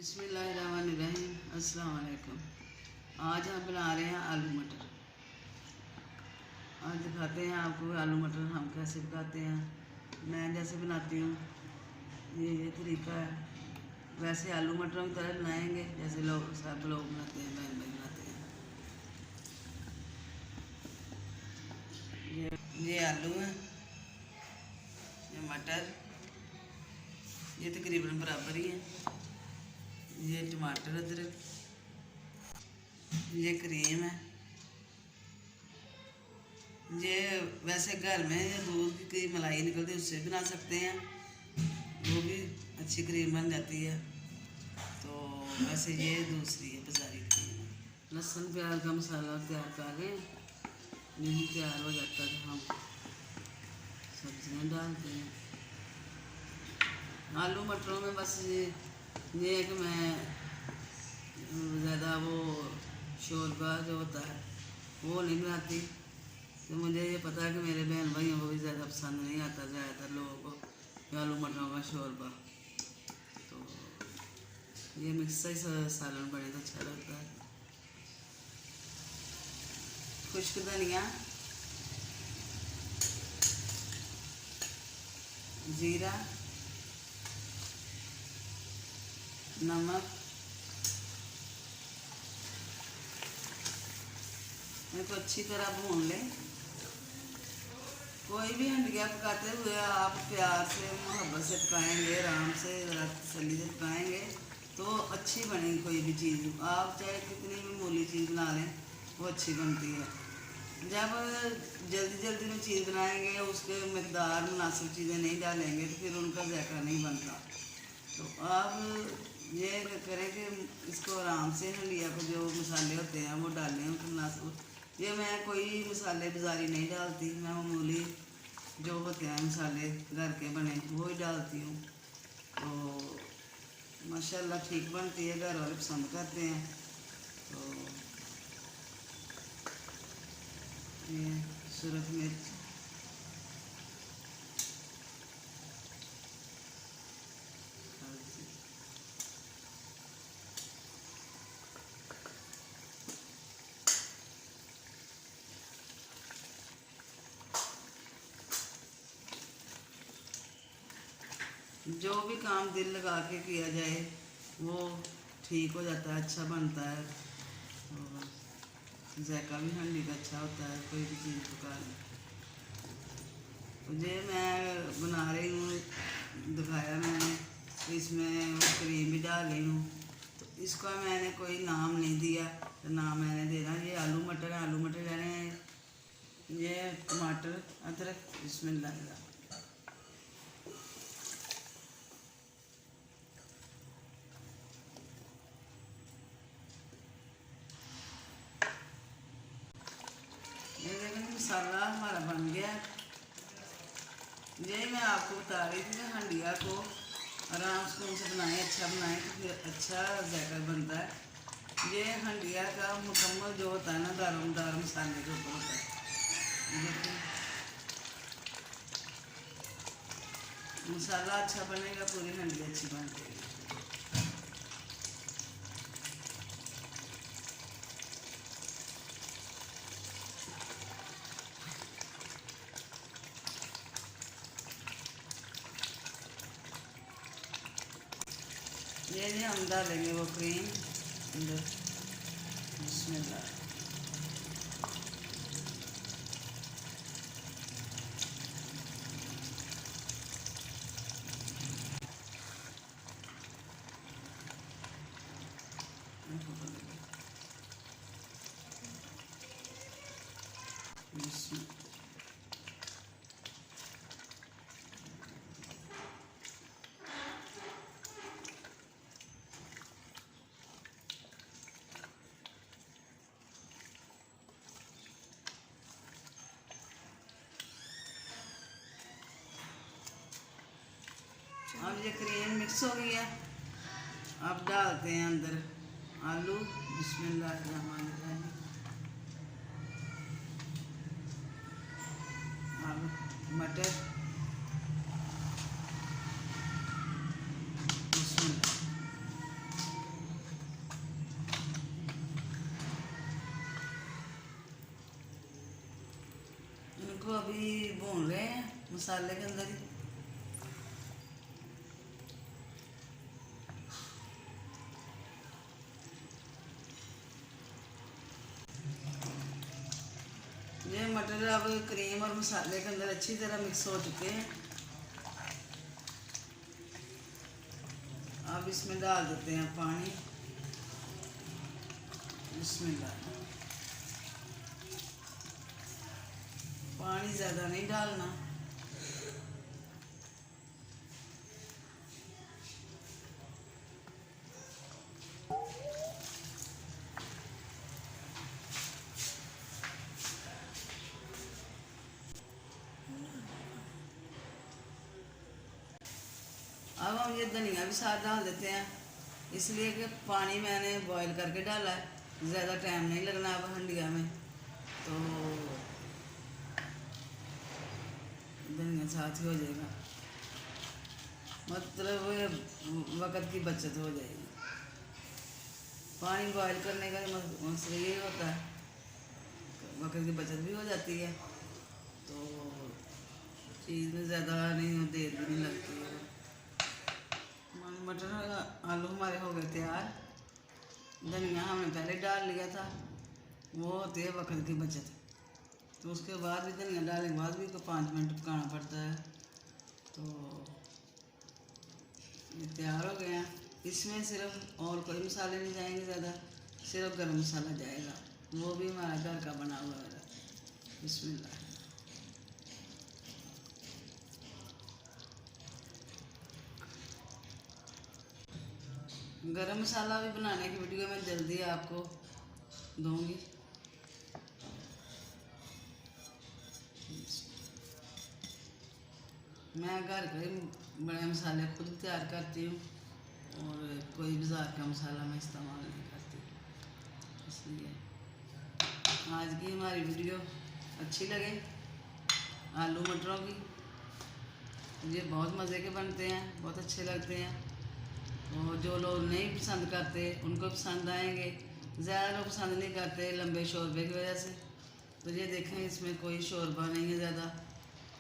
बिस्मिल्लाहिर्रहमानिर्रहीम। अस्सलाम वालेकुम। आज हम बना रहे हैं आलू मटर। आज दिखाते हैं आपको आलू मटर हम कैसे पकाते हैं। मैं जैसे बनाती हूँ ये तरीका है। वैसे आलू मटरों की तरह बनाएंगे जैसे लोग सब लोग बनाते हैं, बहन भाई बनाते हैं। ये आलू है, ये मटर, ये तकरीबन बराबर ही है। ये टमाटर, अदरक, ये क्रीम है। ये वैसे घर में दूध की मलाई निकलती है उससे बना सकते हैं, वो भी अच्छी क्रीम बन जाती है। तो वैसे ये दूसरी है बाजारी क्रीम। लहसुन प्याज का मसाला तैयार कर लें, यही तैयार हो जाता है। हम सब्जियां डालते हैं आलू मटरों में। बस ये है कि मैं ज़्यादा वो शोरबा जो होता है वो नहीं बनाती, तो मुझे ये पता है कि मेरे बहन भाइयों को भी ज़्यादा पसंद नहीं आता, ज़्यादातर लोगों को आलू मटरों का शोरबा। तो ये मिक्स ही सालन बने तो अच्छा लगता है। खुश्क धनिया, जीरा, नमक, इसको अच्छी तरह भून लें। कोई भी हंडिया पकाते हुए आप प्यार से मोहब्बत से पकाएंगे, आराम से तसल्ली से पकाएंगे तो अच्छी बनेगी। कोई भी चीज़ आप चाहे कितनी भी मूली चीज़ बना लें वो अच्छी बनती है। जब जल्दी जल्दी में चीज़ बनाएंगे, उसके मकदार मुनासिब चीज़ें नहीं डालेंगे तो फिर उनका जायका नहीं बनता। तो आप ये करें कि इसको आराम से हंडिया को जो मसाले होते हैं वो डालें उनके मुनासिब। ये मैं कोई मसाले बाजारी नहीं डालती, मैं मामूली जो होते हैं मसाले घर के बने वो ही डालती हूँ। तो माशाल्लाह ठीक बनती है, घर वाले पसंद करते हैं। तो ये सुरख मिर्च, जो भी काम दिल लगा के किया जाए वो ठीक हो जाता है, अच्छा बनता है। और जायका भी हंडी का अच्छा होता है कोई भी चीज़ पकाने। तो ये मैं बना रही हूँ, दिखाया मैंने, तो इसमें क्रीम भी डाल रही हूँ। तो इसका मैंने कोई नाम नहीं दिया, तो नाम मैंने देना ये आलू मटर है। आलू मटर यानी ये टमाटर, अदरक, बिस्मिल्लाह। ये देखिए मसाला हमारा बन गया। ये मैं आपको बता रही थी कि हंडिया को आराम से बनाएं, अच्छा बनाएं तो फिर अच्छा जायका बनता है। ये हंडिया का मुकम्मल जो होता है ना, दारोमदार मसाले के ऊपर होता है। देखिए मसाला अच्छा बनेगा, पूरी हंडी अच्छी बन जाएगी। ये नहीं हम डालेंगे वो क्रीम अंदर। बिस्मिल्लाह। अब ये क्रीम मिक्स हो गई है, अब डालते हैं अंदर आलू। बिस्मिल्लाहिर्रहमानिर्रहीम। आलू, मटर, बिस्मिल्लाह। इनको अभी भून रहे हैं मसाले के अंदर ही। ये मटर अब क्रीम और मसाले के अंदर अच्छी तरह मिक्स हो चुके हैं। अब इसमें डाल देते हैं पानी। इसमें पानी ज़्यादा नहीं डालना। अब हम ये धनिया भी साथ डाल देते हैं, इसलिए कि पानी मैंने बॉईल करके डाला है, ज़्यादा टाइम नहीं लगना अब हंडिया में, तो धनिया साथ ही हो जाएगा, मतलब वक्त की बचत हो जाएगी। पानी बॉईल करने का मकसद ये होता है, वक्त की बचत भी हो जाती है, तो चीज़ में ज़्यादा नहीं देर भी नहीं लगती है। मटर आलू हमारे हो गए तैयार। धनिया हमने पहले डाल लिया था, वो होती है वक्त की बचत, तो उसके बाद भी धनिया डालने के बाद भी को 5 मिनट पकाना पड़ता है। तो ये तैयार हो गया। इसमें सिर्फ और कोई मसाले नहीं जाएंगे ज़्यादा, सिर्फ गरम मसाला जाएगा, वो भी हमारा घर का बना हुआ है। बिस्मिल्लाह। गरम मसाला भी बनाने की वीडियो मैं जल्दी आपको दूंगी। मैं घर के बड़े मसाले खुद तैयार करती हूँ और कोई बाज़ार का मसाला मैं इस्तेमाल नहीं करती, इसलिए आज की हमारी वीडियो अच्छी लगे आलू मटरों की। ये बहुत मज़े के बनते हैं, बहुत अच्छे लगते हैं, और जो लोग नहीं पसंद करते उनको पसंद आएंगे। ज़्यादा लोग पसंद नहीं करते लंबे शोरबे की वजह से, तो ये देखें इसमें कोई शोरबा नहीं है ज़्यादा,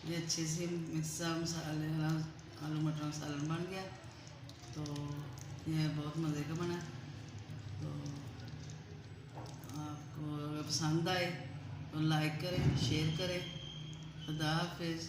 ये अच्छी सी मिक्सा मसाले वाला आलू मटर सालन बन गया। तो यह बहुत मज़े का बना। तो आपको अगर पसंद आए तो लाइक करें, शेयर करें। खुदा हाफिज़।